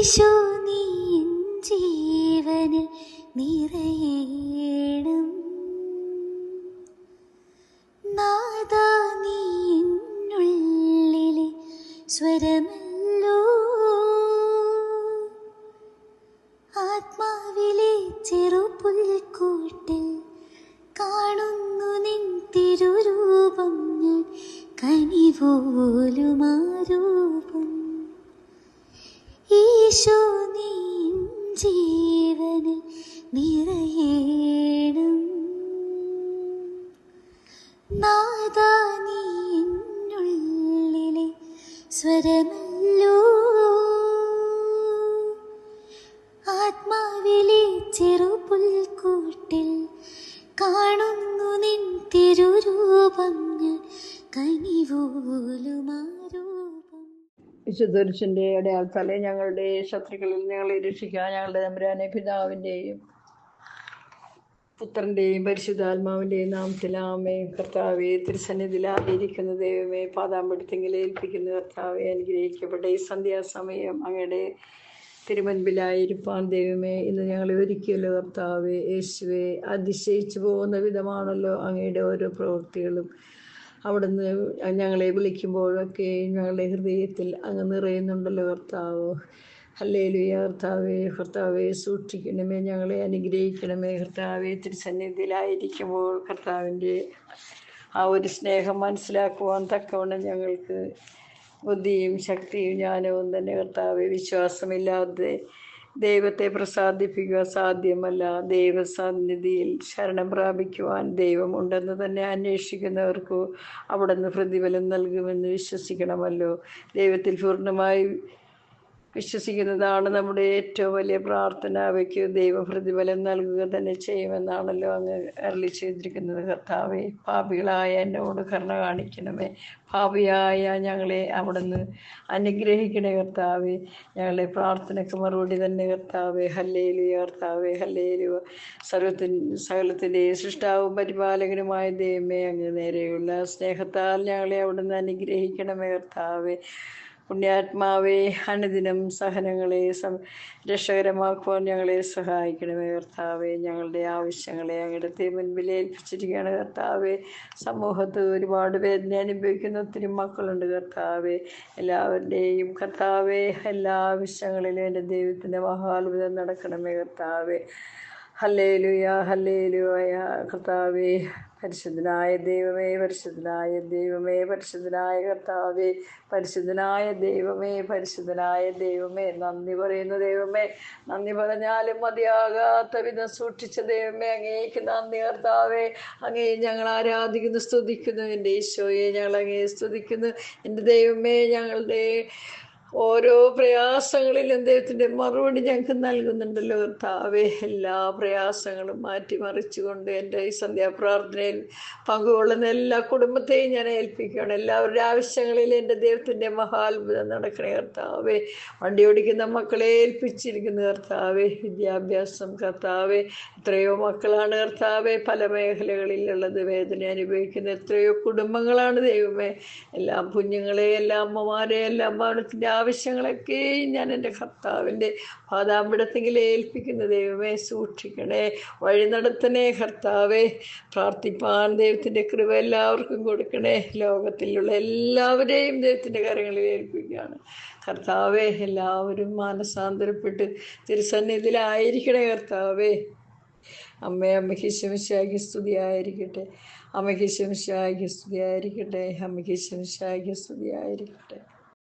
യേശു നീ ജീവനിൽ നിറയേണം. നാദാ നീ എന്നുള്ളിലെ സ്വരമല്ലോ. ആത്മാവിലെ ചെറുപുൽക്കൂട്ടിൽ കാണുന്നു നിൻ തിരുരൂപം. ഞാൻ കനിപോലുമാരൂപം. യേശു നീ ജീവനിൽ നിറയേണം. നാദാ നീ എന്നുള്ളിലെ സ്വരമല്ലോ. ആത്മാവിലെ ചെറുപുൽക്കൂട്ടിൽ കാണുന്നു നിൻ തിരുരൂപം. ഞാൻ കനിപോലുമാരൂപം. വിശുദ്ധരിച്ചിൻ്റെ അടയാളത്താലെ ഞങ്ങളുടെ ശത്രുക്കളിൽ ഞങ്ങളെ രക്ഷിക്കാൻ ഞങ്ങളുടെ തമ്പുരാനെ പിതാവിൻ്റെയും പുത്രൻ്റെയും പരിശുദ്ധാത്മാവിൻ്റെയും നാമത്തിൽ ആമേൻ. കർത്താവെ, തിരുസന്നിധിയിലായിരിക്കുന്ന ദൈവമേ, പാതാമ്പെടുത്തെങ്കിൽ ഏൽപ്പിക്കുന്ന കർത്താവെ, അനുഗ്രഹിക്കപ്പെട്ട ഈ സന്ധ്യാസമയം അങ്ങയുടെ തിരുമുൻപിലായിരിക്കാൻ ദൈവമേ ഇന്ന് ഞങ്ങളെ ഒരുക്കിയല്ലോ കർത്താവെ. യേശുവെ, അതിശയിച്ചു പോകുന്ന വിധമാണല്ലോ അങ്ങയുടെ ഓരോ പ്രവൃത്തികളും. അവിടുന്ന് ഞങ്ങളെ വിളിക്കുമ്പോഴൊക്കെ ഞങ്ങളുടെ ഹൃദയത്തിൽ അങ്ങ് നിറയുന്നുണ്ടല്ലോ കർത്താവ്. ഹല്ലേലൂയ. കർത്താവെ സൂക്ഷിക്കണമേ, ഞങ്ങളെ അനുഗ്രഹിക്കണമേ കർത്താവെ. തിരുസന്നിധിയിലായിരിക്കുമ്പോൾ കർത്താവിൻ്റെ ആ ഒരു സ്നേഹം മനസ്സിലാക്കുവാൻ തക്കവണ്ണം ഞങ്ങൾക്ക് ബുദ്ധിയും ശക്തിയും ജ്ഞാനവും തന്നെ കർത്താവെ. വിശ്വാസമില്ലാതെ ദൈവത്തെ പ്രസാദിപ്പിക്കുക സാധ്യമല്ല. ദൈവസന്നിധിയിൽ ശരണം പ്രാപിക്കുവാൻ ദൈവമുണ്ടെന്ന് തന്നെ അന്വേഷിക്കുന്നവർക്ക് അവിടുന്ന് പ്രതിഫലം നൽകുമെന്ന് വിശ്വസിക്കണമല്ലോ. ദൈവത്തിൽ പൂർണ്ണമായി വിശ്വസിക്കുന്നതാണ് നമ്മുടെ ഏറ്റവും വലിയ പ്രാർത്ഥന. അവയ്ക്ക് ദൈവ പ്രതിഫലം നൽകുക തന്നെ ചെയ്യുമെന്നാണല്ലോ അങ്ങ് അരുളി ചെയ്തിരിക്കുന്നത്. കർത്താവെ, പാപികളായ എന്നോട് കരുണ കാണിക്കണമേ. പാപിയായ ഞങ്ങളെ അവിടുന്ന് അനുഗ്രഹിക്കണേ കർത്താവെ. ഞങ്ങളുടെ പ്രാർത്ഥനയ്ക്ക് മറുപടി തന്നെ കർത്താവെ. ഹല്ലേലൂയ കർത്താവെ, ഹല്ലേലൂയ. സകലത്തിൻ്റെ സൃഷ്ടാവും പരിപാലകനുമായ ദൈവമേ, അങ്ങ് നേരെയുള്ള സ്നേഹത്താൽ ഞങ്ങളെ അവിടുന്ന് അനുഗ്രഹിക്കണമേ കർത്താവെ. പുണ്യാത്മാവെ, അനുദിനം സഹനങ്ങളെ രക്ഷകരമാക്കുവാൻ ഞങ്ങളെ സഹായിക്കണമേ കർത്താവെ. ഞങ്ങളുടെ ആവശ്യങ്ങളെ അങ്ങയുടെ മുൻപിൽ ഏൽപ്പിച്ചിരിക്കുകയാണ് കർത്താവെ. സമൂഹത്ത് ഒരുപാട് വേദന അനുഭവിക്കുന്ന ഒത്തിരി മക്കളുണ്ട് കർത്താവെ. എല്ലാവരുടെയും കർത്താവെ, എല്ലാ ആവശ്യങ്ങളിലും എൻ്റെ ദൈവത്തിൻ്റെ മഹാത്ഭുതം നടക്കണമേ കർത്താവെ. ഹല്ലേലൂയ, ഹല്ലേലൂയ കർത്താവെ. പരിശുദ്ധനായ ദൈവമേ, പരിശുദ്ധനായ ദൈവമേ, പരിശുദ്ധനായ കർത്താവെ, പരിശുദ്ധനായ ദൈവമേ, പരിശുദ്ധനായ ദൈവമേ, നന്ദി പറയുന്ന ദൈവമേ, നന്ദി പറഞ്ഞാലും മതിയാകാത്ത വിധം സൂക്ഷിച്ച ദൈവമേ, അങ്ങേക്ക് നന്ദി കർത്താവെ. അങ്ങേ ഞങ്ങൾ ആരാധിക്കുന്നു, സ്തുതിക്കുന്നു. എൻ്റെ ഈശോയെ ഞങ്ങൾ അങ്ങേ സ്തുതിക്കുന്നു. എൻ്റെ ദൈവമേ, ഞങ്ങളുടെ ഓരോ പ്രയാസങ്ങളിലും ദൈവത്തിൻ്റെ മറുപടി ഞങ്ങൾക്ക് നൽകുന്നുണ്ടല്ലോ കർത്താവെ. എല്ലാ പ്രയാസങ്ങളും മാറ്റിമറിച്ചുകൊണ്ട് എൻ്റെ ഈ സന്ധ്യാപ്രാർത്ഥനയിൽ പങ്കുകൊള്ളുന്ന എല്ലാ കുടുംബത്തെയും ഞാൻ ഏൽപ്പിക്കണം. എല്ലാവരുടെ ആവശ്യങ്ങളിൽ എൻ്റെ ദൈവത്തിൻ്റെ മഹാത്ഭുതം നടക്കണേ കർത്താവെ. വണ്ടി ഓടിക്കുന്ന മക്കളെ ഏൽപ്പിച്ചിരിക്കുന്നു കർത്താവെ. വിദ്യാഭ്യാസം കർത്താവെ, എത്രയോ മക്കളാണ് കർത്താവെ പല മേഖലകളിലുള്ളത്. വേദന അനുഭവിക്കുന്ന എത്രയോ കുടുംബങ്ങളാണ് ദൈവമേ. എല്ലാ കുഞ്ഞുങ്ങളെ, എല്ലാ അമ്മമാരെ, എല്ലാ ഭവനത്തിൻ്റെ ആവശ്യങ്ങളൊക്കെയും ഞാൻ എൻ്റെ കർത്താവിൻ്റെ പാതാമ്പടത്തെങ്കിൽ ഏൽപ്പിക്കുന്ന ദൈവമേ. സൂക്ഷിക്കണേ, വഴി നടത്തണേ കർത്താവെ. പ്രാർത്ഥിപ്പാൻ ദൈവത്തിൻ്റെ കൃപ എല്ലാവർക്കും കൊടുക്കണേ. ലോകത്തിലുള്ള എല്ലാവരെയും ദൈവത്തിൻ്റെ കാര്യങ്ങളിൽ ഏൽപ്പിക്കുകയാണ് കർത്താവെ. എല്ലാവരും മാനസാന്തരപ്പെട്ട് തിരുസന്നിധിയിലായിരിക്കണേ കർത്താവെ. അമ്മയ്ക്ക് ശമിശായിക്ക് സ്തുതിയായിരിക്കട്ടെ. അമ്മയ്ക്ക് ശമിശായിക്ക് സ്തുതിയായിരിക്കട്ടെ. അമ്മയ്ക്ക് ശമിശായിക്ക് സ്തുതിയായിരിക്കട്ടെ.